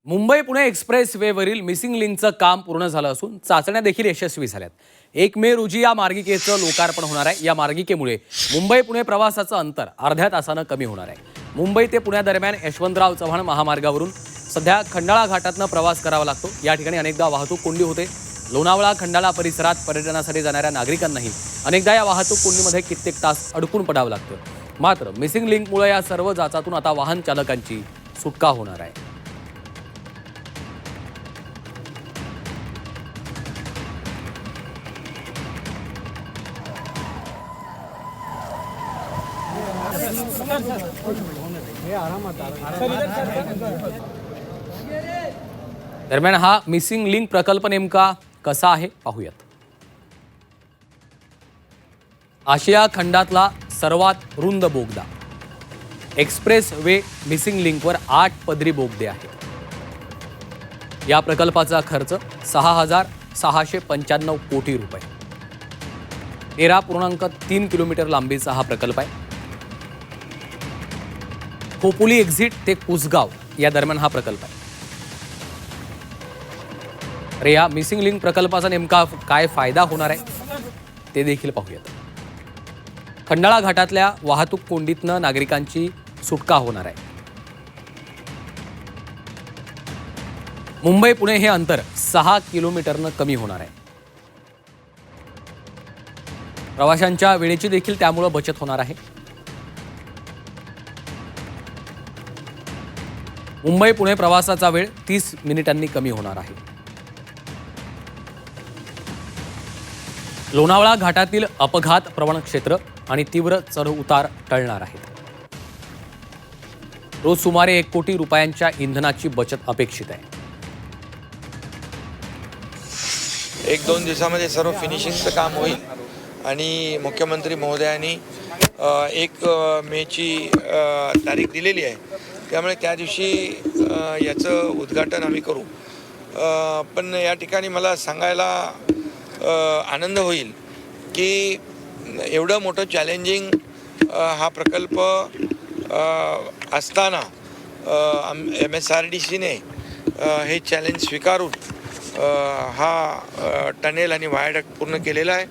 Mumbai Pune express वेवरील missing लिंकचं काम पूर्ण झालं असून चाचण्या देखील यशस्वी झाल्यात। 1 मे रोजी या मार्गिकेचं लोकार्पण होणार आहे। या मार्गिकेमुळे मुंबई पुणे प्रवासाचं अंतर अर्ध्या तासानं कमी होणार आहे। मुंबई ते पुण्यादरम्यान यशवंतराव चव्हाण महामार्गावरून सध्या खंडाळा घाटातनं प्रवास करावा लागतो। या ठिकाणी अनेकदा वाहतूक कोंडी होते। लोणावळा खंडाळा परिसरात पर्यटनासाठी जाणाऱ्या नागरिकांनाही अनेकदा या वाहतूक कोंडीमध्ये कित्येक तास अडकून पडावं लागतं। मात्र मिसिंग लिंकमुळे या सर्व जाचातून आता वाहन चालकांची सुटका होणार आहे। दरम्यान हा मिसिंग लिंक प्रकल्प नेमका कसा आहे पाहूयात। आशिया खंडातला सर्वात रुंद बोगदा एक्सप्रेस वे मिसिंग लिंकवर 8 पदरी बोगदे आहेत। या प्रकल्पाचा खर्च 6,695 कोटी रुपये। 13.3 किलोमीटर लांबीचा हा प्रकल्प आहे। खोपोली एक्झिट ते कुसगाव या दरम्यान हा प्रकल्प आहे। अरे या मिसिंग लिंक प्रकल्पाचा नेमका काय फायदा होणार आहे ते देखील पाहूयात। खंडाळा घाटातल्या वाहतूक कोंडीतनं नागरिकांची सुटका होणार आहे। मुंबई पुणे हे अंतर 6 किलोमीटरनं कमी होणार आहे। प्रवाशांच्या वेळेची देखील त्यामुळे बचत होणार आहे। मुंबई पुणे प्रवासाचा वेळ 30 मिनिटांनी कमी होणार आहे। लोणावळा घाटातील अपघात प्रवण क्षेत्र आणि तीव्र चढ उतार टळणार आहेत। रोज सुमारे 1 कोटी रुपयांच्या इंधनाची बचत अपेक्षित आहे। 1-2 दिवसामध्ये सर्व फिनिशिंगचं काम होईल आणि मुख्यमंत्री महोदयांनी 1 मेची तारीख दिलेली आहे, त्यामुळे त्या दिवशी याचं उद्घाटन आम्ही करू। पण या ठिकाणी मला सांगायला आनंद होईल की एवढं मोठं चॅलेंजिंग हा प्रकल्प असताना MSRDCने हे चॅलेंज स्वीकारून हा टनेल आणि व्हायडक्ट पूर्ण केलेला आहे।